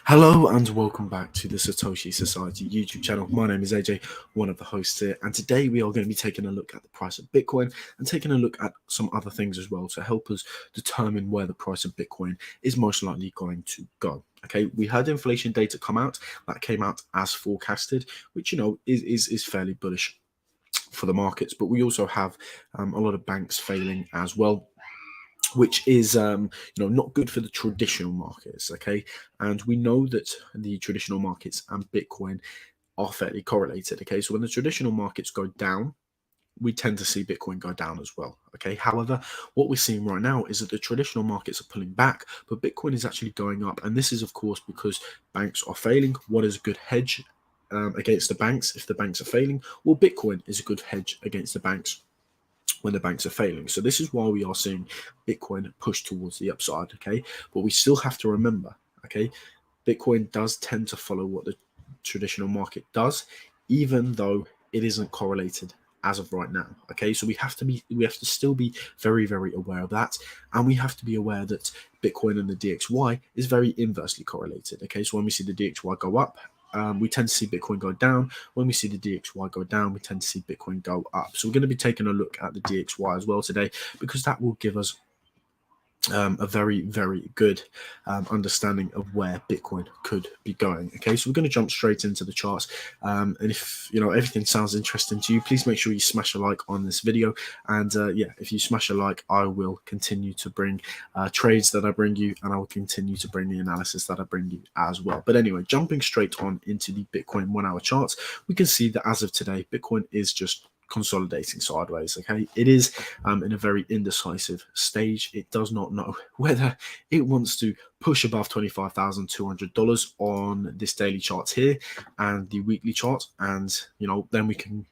Hello and welcome back to the Satoshi Society YouTube channel. My name is AJ, one of the hosts here, and today we are going to be taking a look at the price of Bitcoin and taking a look at some other things as well to help us determine where the price of Bitcoin is most likely going to go. Okay, we had inflation data come out that came out as forecasted, which is fairly bullish for the markets, but we also have a lot of banks failing as well, which is not good for the traditional markets. Okay, and we know that the traditional markets and Bitcoin are fairly correlated. Okay, so when the traditional markets go down, we tend to see Bitcoin go down as well. Okay, however, what we're seeing right now is that the traditional markets are pulling back, but Bitcoin is actually going up, and this is of course because banks are failing. What is a good hedge against the banks if the banks are failing? Well, Bitcoin is a good hedge against the banks when the banks are failing. So this is why we are seeing Bitcoin push towards the upside. Okay, but we still have to remember, okay, Bitcoin does tend to follow what the traditional market does, even though it isn't correlated as of right now. Okay, so we have to still be very, very aware of that, and we have to be aware that Bitcoin and the DXY is very inversely correlated. Okay, so when we see the DXY go up, we tend to see Bitcoin go down. When we see the DXY go down, we tend to see Bitcoin go up. So we're going to be taking a look at the DXY as well today, because that will give us a very, very good understanding of where Bitcoin could be going. Okay, so we're going to jump straight into the charts. And if everything sounds interesting to you, please make sure you smash a like on this video. And if you smash a like, I will continue to bring trades that I bring you, and I will continue to bring the analysis that I bring you as well. But anyway, jumping straight on into the Bitcoin 1 hour charts, we can see that as of today, Bitcoin is just consolidating sideways. Okay, it is in a very indecisive stage. It does not know whether it wants to push above $25,200 on this daily chart here and the weekly chart, and then we can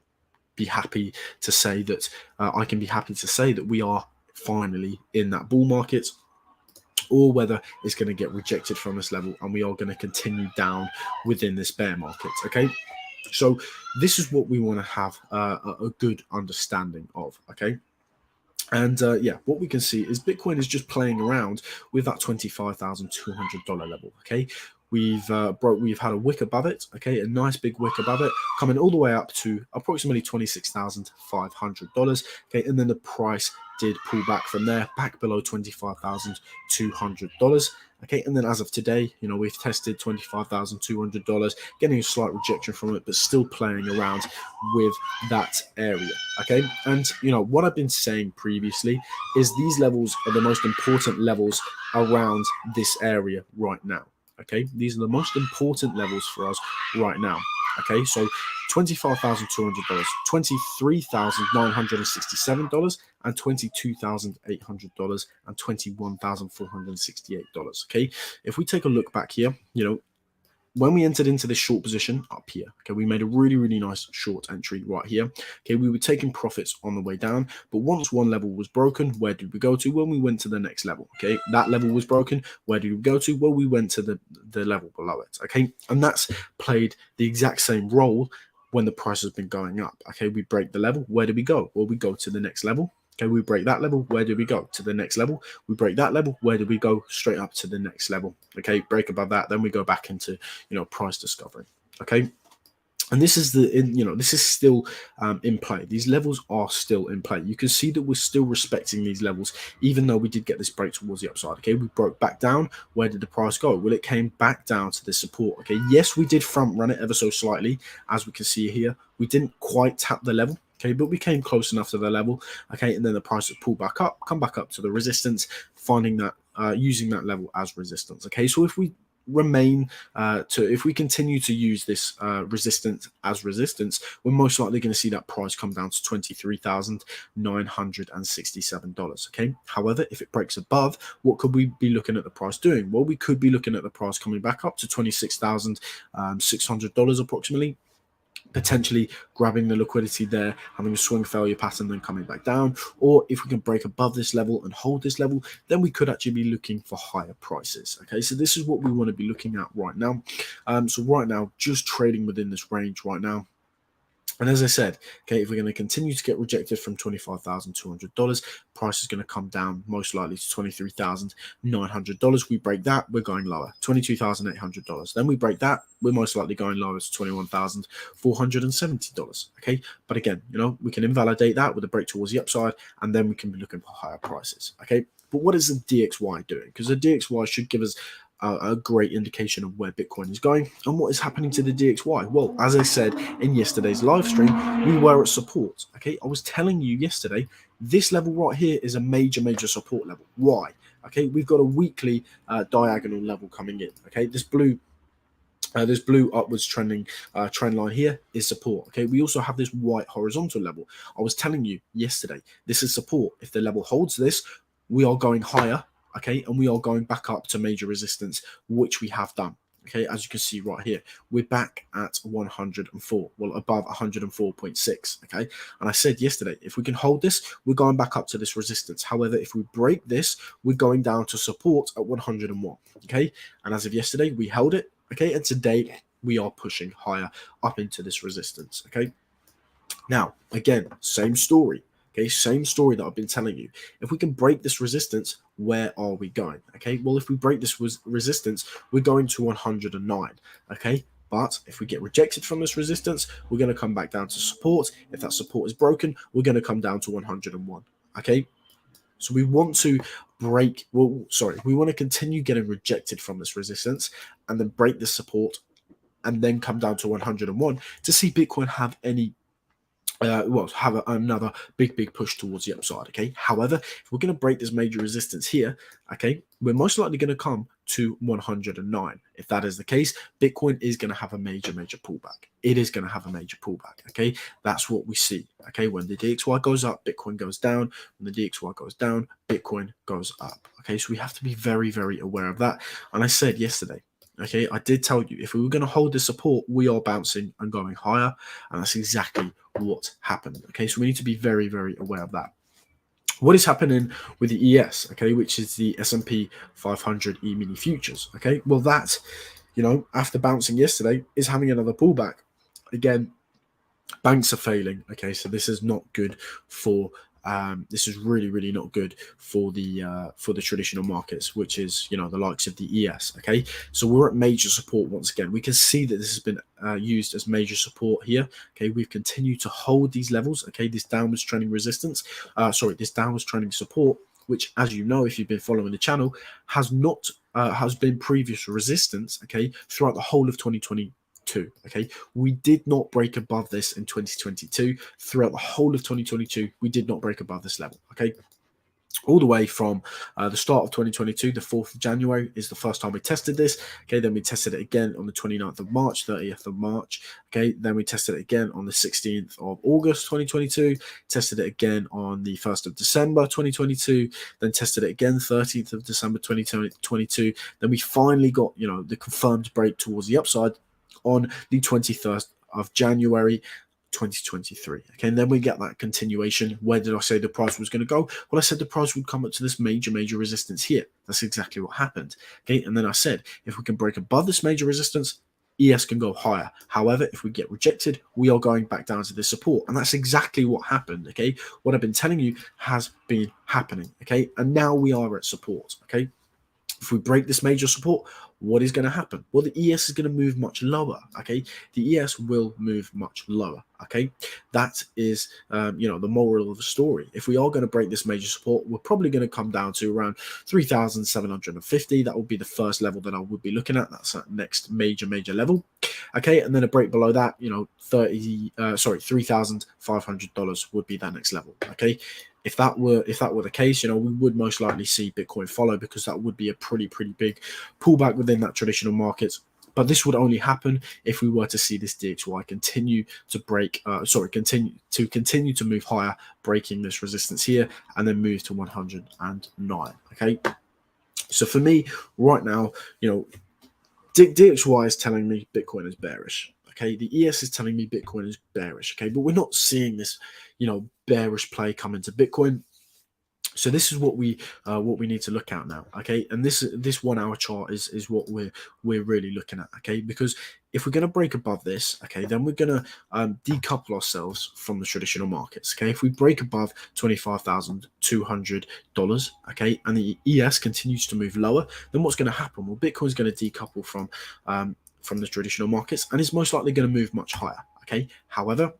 be happy to say that I can be happy to say that we are finally in that bull market, or whether it's going to get rejected from this level and we are going to continue down within this bear market. Okay, so this is what we want to have a good understanding of. Okay, and what we can see is Bitcoin is just playing around with that $25,200 level. Okay, we've had a wick above it. Okay, a nice big wick above it, coming all the way up to approximately $26,500. Okay, and then the price did pull back from there, back below $25,200. Okay, and then as of today, we've tested $25,200, getting a slight rejection from it, but still playing around with that area. Okay, and what I've been saying previously is these levels are the most important levels around this area right now. Okay, these are the most important levels for us right now. Okay, so $25,200, $23,967, and $22,800, and $21,468. Okay, if we take a look back here, when we entered into this short position up here, okay, we made a really, really nice short entry right here. Okay, we were taking profits on the way down, but once one level was broken, where did we go to? Well, we went to the next level. Okay, that level was broken. Where did we go to? Well, we went to the level below it. Okay, and that's played the exact same role when the price has been going up. Okay, we break the level. Where do we go? Well, we go to the next level. Okay, we break that level. Where do we go? To the next level. We break that level. Where do we go? Straight up to the next level. Okay, break above that. Then we go back into price discovery. Okay, and this is this is still in play. These levels are still in play. You can see that we're still respecting these levels, even though we did get this break towards the upside. Okay, we broke back down. Where did the price go? Well, it came back down to the support. Okay, yes, we did front run it ever so slightly, as we can see here. We didn't quite tap the level. Okay, but we came close enough to the level. Okay, and then the price has pulled back up, come back up to the resistance, finding that using that level as resistance. Okay, so if we if we continue to use this resistance as resistance, we're most likely going to see that price come down to $23,967. Okay, however, if it breaks above, what could we be looking at the price doing? Well, we could be looking at the price coming back up to $26,600 approximately, potentially grabbing the liquidity there, having a swing failure pattern, then coming back down. Or if we can break above this level and hold this level, then we could actually be looking for higher prices. Okay, so this is what we want to be looking at right now. So right now, just trading within this range right now. And as I said, okay, if we're going to continue to get rejected from $25,200, price is going to come down most likely to $23,900. We break that, we're going lower, $22,800. Then we break that, we're most likely going lower to $21,470. Okay, but again, we can invalidate that with a break towards the upside, and then we can be looking for higher prices. Okay, but what is the DXY doing? Because the DXY should give us a great indication of where Bitcoin is going and what is happening to the DXY. Well, as I said in yesterday's live stream, we were at support. Okay, I was telling you yesterday, this level right here is a major support level. Why? Okay, we've got a weekly diagonal level coming in. Okay, this blue upwards trending trend line here is support. Okay, we also have this white horizontal level. I was telling you yesterday, this is support. If the level holds this, we are going higher. Okay, and we are going back up to major resistance, which we have done. Okay, as you can see right here, we're back at 104, well, above 104.6. Okay, and I said yesterday, if we can hold this, we're going back up to this resistance. However, if we break this, we're going down to support at 101. Okay, and as of yesterday, we held it. Okay, and today we are pushing higher up into this resistance. Okay, now again, same story. Okay, same story that I've been telling you. If we can break this resistance, where are we going? Okay, well, if we break this resistance, we're going to 109. Okay, but if we get rejected from this resistance, we're going to come back down to support. If that support is broken, we're going to come down to 101. Okay, so we want to we want to continue getting rejected from this resistance and then break this support and then come down to 101 to see Bitcoin have any another big push towards the upside. Okay, however, if we're going to break this major resistance here, okay, we're most likely going to come to 109. If that is the case, Bitcoin is going to have a major pullback. It is going to have a major pullback. Okay, that's what we see. Okay, when the DXY goes up, Bitcoin goes down. When the DXY goes down, Bitcoin goes up. Okay, so we have to be very aware of that. And I said yesterday, okay, I did tell you, if we were going to hold the support, we are bouncing and going higher, and that's exactly what happened. Okay, so we need to be very aware of that. What is happening with the ES, okay, which is the S&P 500 E-mini futures? Okay, well, that, after bouncing yesterday, is having another pullback. Again, banks are failing. Okay, so this is not good for this is really not good for the traditional markets, which is the likes of the ES. Okay, so we're at major support once again. We can see that this has been used as major support here. Okay, we've continued to hold these levels. Okay, this downwards trending resistance, this downwards trending support, which, as you know, if you've been following the channel, has been previous resistance. Okay, throughout the whole of 2020. Okay, we did not break above this in 2022. Throughout the whole of 2022, we did not break above this level. Okay, all the way from the start of 2022, the 4th of January is the first time we tested this. Okay, then we tested it again on the 29th of March, 30th of March. Okay, then we tested it again on the 16th of August 2022, tested it again on the 1st of December 2022, then tested it again 13th of December 2022. Then we finally got the confirmed break towards the upside on the 21st of January 2023. Okay, and then we get that continuation. Where did I say the price was going to go? Well, I said the price would come up to this major resistance here. That's exactly what happened. Okay, and then I said if we can break above this major resistance, ES can go higher. However, if we get rejected, we are going back down to this support, and that's exactly what happened. Okay, what I've been telling you has been happening. Okay, and now we are at support. Okay, if we break this major support, what is going to happen? Well, the ES is going to move much lower. Okay, the ES will move much lower. Okay, that is the moral of the story. If we are going to break this major support, we're probably going to come down to around 3,750. That would be the first level that I would be looking at. That's that next major level. Okay, and then a break below that, $3,500 would be that next level. Okay, if that were the case, we would most likely see Bitcoin follow, because that would be a pretty big pullback within that traditional market. But this would only happen if we were to see this DXY continue to continue to move higher, breaking this resistance here, and then move to 109. Okay, so for me right now, DXY is telling me Bitcoin is bearish. Okay, the ES is telling me Bitcoin is bearish. Okay, but we're not seeing this, bearish play come into Bitcoin. So this is what we need to look at now, okay? And this 1 hour chart is what we're really looking at, okay? Because if we're going to break above this, okay, then we're going to decouple ourselves from the traditional markets, okay? If we break above $25,200, okay, and the ES continues to move lower, then what's going to happen? Well, Bitcoin's going to decouple from the traditional markets, and it's most likely going to move much higher, okay? However,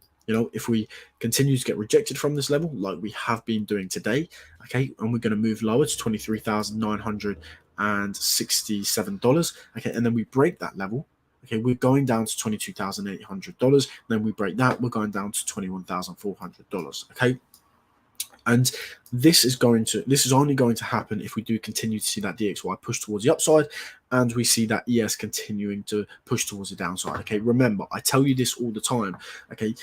if we continue to get rejected from this level, like we have been doing today, okay, and we're going to move lower to $23,967, okay, and then we break that level, okay, we're going down to $22,800, then we break that, we're going down to $21,400, okay. And this is only going to happen if we do continue to see that DXY push towards the upside, and we see that ES continuing to push towards the downside. Okay, remember, I tell you this all the time. Okay,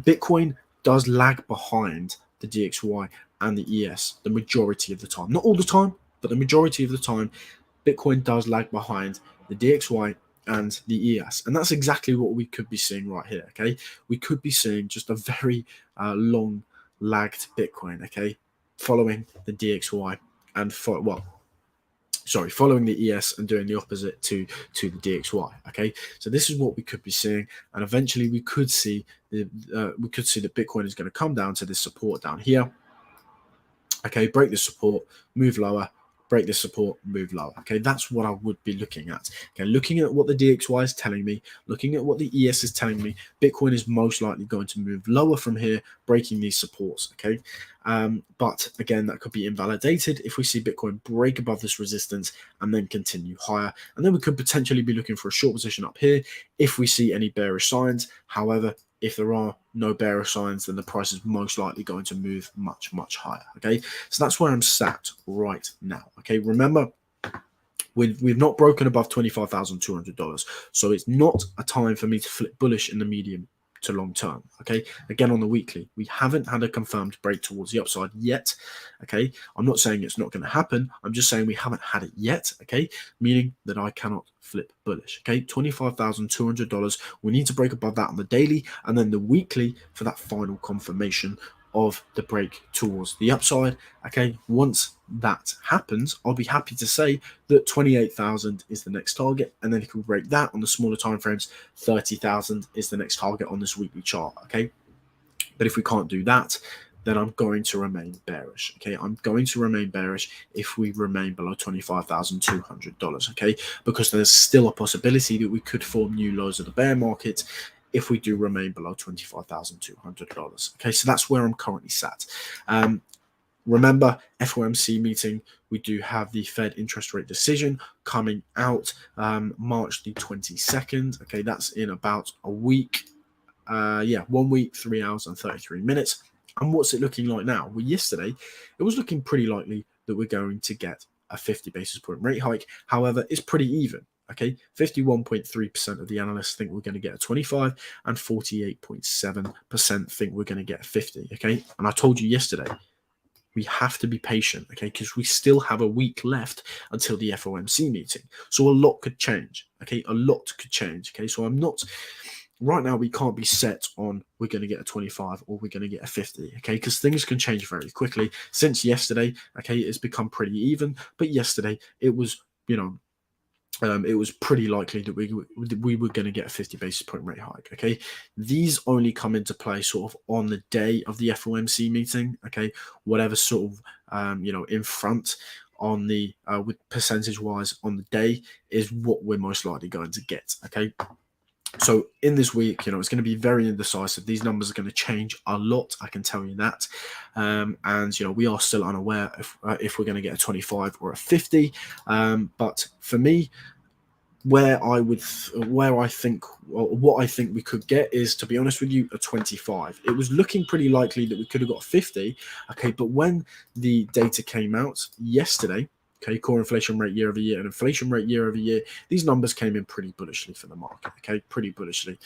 Bitcoin does lag behind the DXY and the ES the majority of the time. Not all the time, but the majority of the time, Bitcoin does lag behind the DXY and the ES. And that's exactly what we could be seeing right here, okay? We could be seeing just a very long lagged Bitcoin, okay? Following the DXY and following the ES and doing the opposite to the DXY. Okay, so this is what we could be seeing, and eventually we could see that Bitcoin is going to come down to this support down here. Okay, break the support, move lower, break the support, move lower. Okay, that's what I would be looking at. Okay, looking at what the DXY is telling me, looking at what the ES is telling me, Bitcoin is most likely going to move lower from here, breaking these supports. Okay, but again, that could be invalidated if we see Bitcoin break above this resistance and then continue higher. And then we could potentially be looking for a short position up here if we see any bearish signs. However, if there are no bearish signs, then the price is most likely going to move much, much higher. Okay, so that's where I'm sat right now. Okay, remember, we've not broken above $25,200, so it's not a time for me to flip bullish in the medium to long term. Okay, again, on the weekly, we haven't had a confirmed break towards the upside yet. Okay, I'm not saying it's not going to happen, I'm just saying we haven't had it yet. Okay, meaning that I cannot flip bullish. Okay, $25,200, we need to break above that on the daily and then the weekly for that final confirmation of the break towards the upside. Okay, once that happens, I'll be happy to say that 28,000 is the next target, and then if we break that on the smaller time frames, 30,000 is the next target on this weekly chart. Okay, but if we can't do that, then I'm going to remain bearish. Okay, I'm going to remain bearish if we remain below $25,200. Okay, because there's still a possibility that we could form new lows of the bear market if we do remain below $25,200. Okay, so that's where I'm currently sat. Remember, FOMC meeting, we do have the Fed interest rate decision coming out March the 22nd. Okay, that's in about a week. 1 week, 3 hours and 33 minutes. And what's it looking like now? Well, yesterday, it was looking pretty likely that we're going to get a 50 basis point rate hike. However, it's pretty even. Okay, 51.3% of the analysts think we're going to get a 25 and 48.7% think we're going to get a 50. Okay, and I told you yesterday, we have to be patient, okay, because we still have a week left until the FOMC meeting. So a lot could change, okay, a lot could change, okay. So right now we can't be set on we're going to get a 25 or we're going to get a 50, okay, because things can change very quickly. Since yesterday, okay, it's become pretty even, but yesterday it was, it was pretty likely that we were going to get a 50 basis point rate hike. Okay, these only come into play sort of on the day of the FOMC meeting. Okay, whatever sort of in front on the with percentage wise on the day is what we're most likely going to get. Okay. So in this week, it's going to be very indecisive. These numbers are going to change a lot, I can tell you that. And we are still unaware if we're going to get a 25 or a 50. But for me, what I think we could get is, to be honest with you, a 25. It was looking pretty likely that we could have got 50. Okay, but when the data came out yesterday, okay, core inflation rate year over year and inflation rate year over year, these numbers came in pretty bullishly for the market. Okay, pretty bullishly.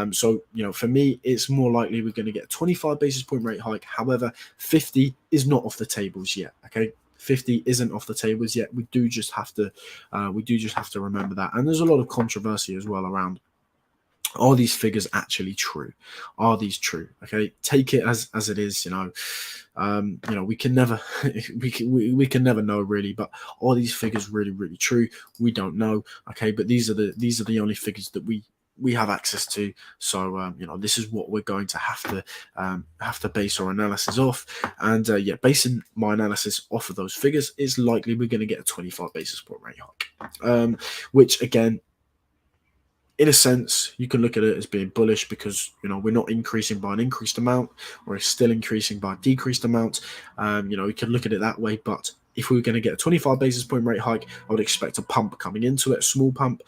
So for me, it's more likely we're going to get a 25 basis point rate hike. However, 50 is not off the tables yet. Okay. 50 isn't off the tables yet. We do just have to remember that. And there's a lot of controversy as well around Are these figures actually true? Are these true? Okay, take it as it is. We can never we can never know really. But are these figures really true? We don't know. Okay, but these are the only figures that we have access to. So this is what we're going to have to base our analysis off. And basing my analysis off of those figures, is likely we're going to get a 25 basis point rate hike, which again, in a sense, you can look at it as being bullish because we're not increasing by an increased amount, we're still increasing by a decreased amount. We can look at it that way, but if we were going to get a 25 basis point rate hike, I would expect a pump coming into it, a small pump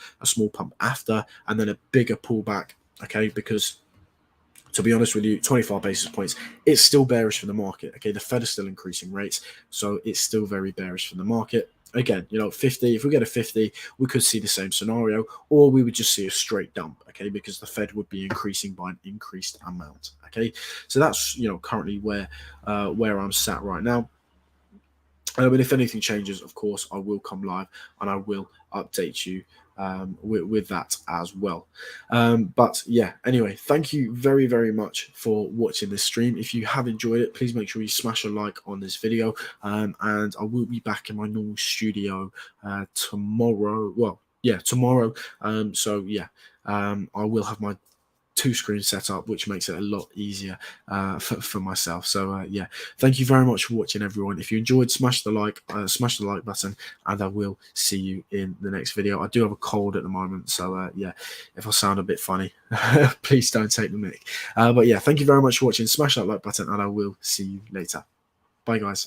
after, and then a bigger pullback. Okay, because to be honest with you, 25 basis points, it's still bearish for the market. Okay, the Fed is still increasing rates, so it's still very bearish for the market. Again, 50, if we get a 50, we could see the same scenario, or we would just see a straight dump, okay, because the Fed would be increasing by an increased amount. Okay, so that's currently where I'm sat right now. But if anything changes, of course, I will come live and I will update you with that as well. But yeah, anyway, thank you very much for watching this stream. If you have enjoyed it, please make sure you smash a like on this video. And I will be back in my normal studio tomorrow. Well, yeah, tomorrow. I will have my two screens set up, which makes it a lot easier for myself. So thank you very much for watching, everyone. If you enjoyed, smash the like button, and I will see you in the next video. I do have a cold at the moment, so if I sound a bit funny, please don't take the mic. But yeah, thank you very much for watching. Smash that like button, and I will see you later. Bye, guys.